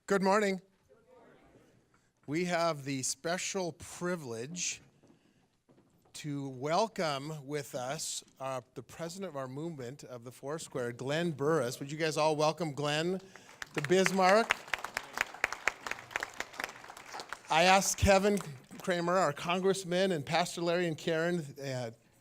Good morning. We have the special privilege to welcome with us the president of our movement of the Foursquare, Glenn Burris. Would you guys all welcome Glenn to Bismarck? I asked Kevin Kramer, our congressman, and Pastor Larry and Karen,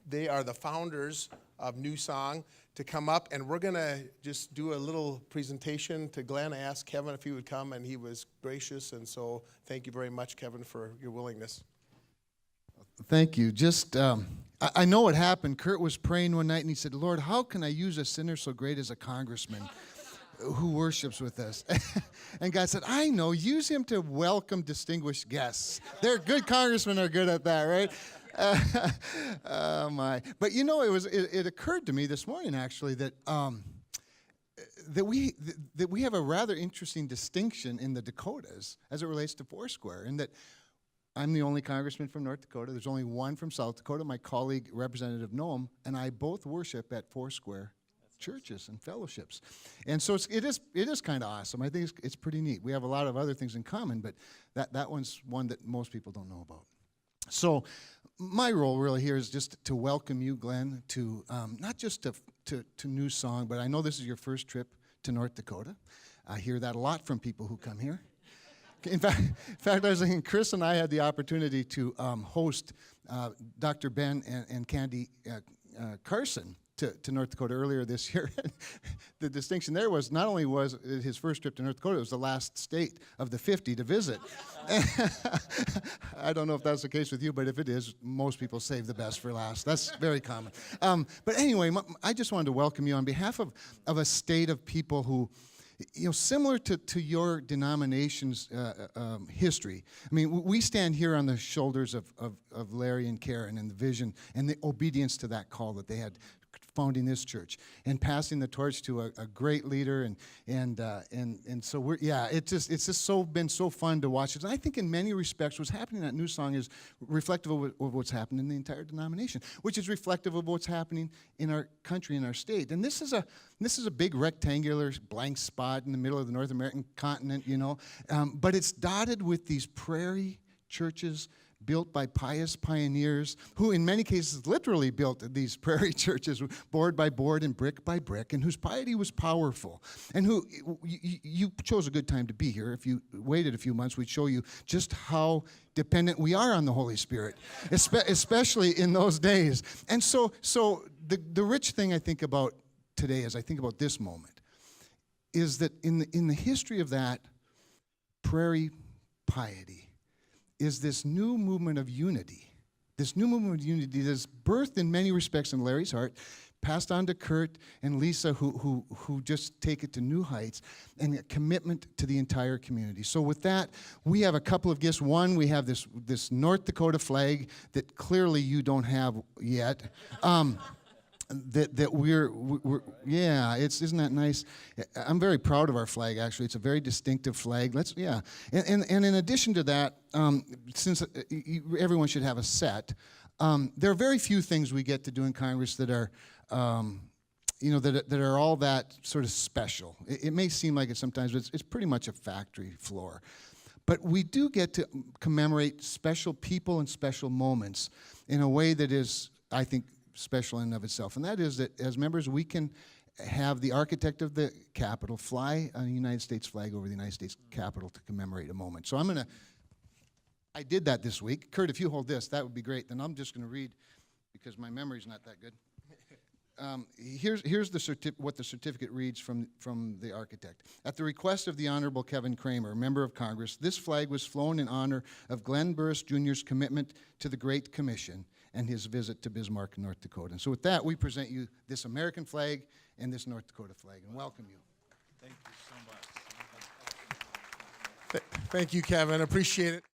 they are the founders of New Song, to come up, and we're going to just do a little presentation to Glenn. I asked Kevin if he would come, and he was gracious, and so thank you very much, Kevin, for your willingness. Thank you. Just, I know what happened. Kurt was praying one night, and he said, Lord, how can I use a sinner so great as a congressman who worships with us? And God said, I know, use him to welcome distinguished guests. They're good congressmen are good at that, right? Oh my! But you know, it occurred to me this morning actually that that we have a rather interesting distinction in the Dakotas as it relates to Foursquare, and that I'm the only congressman from North Dakota. There's only one from South Dakota. My colleague, Representative Noam, and I both worship at Foursquare churches and fellowships, and so it is kind of awesome. I think it's pretty neat. We have a lot of other things in common, but that one's one that most people don't know about. So my role really here is just to welcome you, Glenn, to not just to New Song, but I know this is your first trip to North Dakota. I hear that a lot from people who come here. In fact, I was thinking Chris and I had the opportunity to host Dr. Ben and Candy Carson to North Dakota earlier this year. The distinction there was not only was it his first trip to North Dakota, it was the last state of the 50 to visit. I don't know if that's the case with you, but if it is, most people save the best for last. That's very common. But anyway, I just wanted to welcome you on behalf of a state of people who, you know, similar to your denomination's history. I mean, we stand here on the shoulders of Larry and Karen and the vision and the obedience to that call that they had founding this church and passing the torch to a great leader, and so it's just been so fun to watch it. And I think in many respects what's happening at New Song is reflective of what's happened in the entire denomination, which is reflective of what's happening in our country, in our state. And this is a big rectangular blank spot in the middle of the North American continent, you know, but it's dotted with these prairie churches built by pious pioneers who in many cases literally built these prairie churches board by board and brick by brick, and whose piety was powerful, and who you chose a good time to be here. If you waited a few months, we'd show you just how dependent we are on the Holy Spirit, especially in those days. And so the rich thing I think about today, as I think about this moment, is that in the history of that prairie piety is this new movement of unity. This new movement of unity that's birthed in many respects in Larry's heart, passed on to Kurt and Lisa, who just take it to new heights, and a commitment to the entire community. So with that, we have a couple of gifts. One, we have this North Dakota flag that clearly you don't have yet. That we're isn't that nice? I'm very proud of our flag, actually. It's a very distinctive flag. And in addition to that, since everyone should have a set, there are very few things we get to do in Congress that are that are all that sort of special. It may seem like it sometimes, but it's pretty much a factory floor. But we do get to commemorate special people and special moments in a way that is, I think, special in and of itself, and that is that as members we can have the architect of the Capitol fly a United States flag over the United States Capitol to commemorate a moment. So I did that this week. Kurt, if you hold this, that would be great. Then I'm just going to read, because my memory's not that good. Here's what the certificate reads from the architect. At the request of the Honorable Kevin Kramer, member of Congress, this flag was flown in honor of Glenn Burris Jr.'s commitment to the Great Commission and his visit to Bismarck, North Dakota. And so with that, we present you this American flag and this North Dakota flag, and welcome you. Thank you so much. Thank you, Kevin. Appreciate it.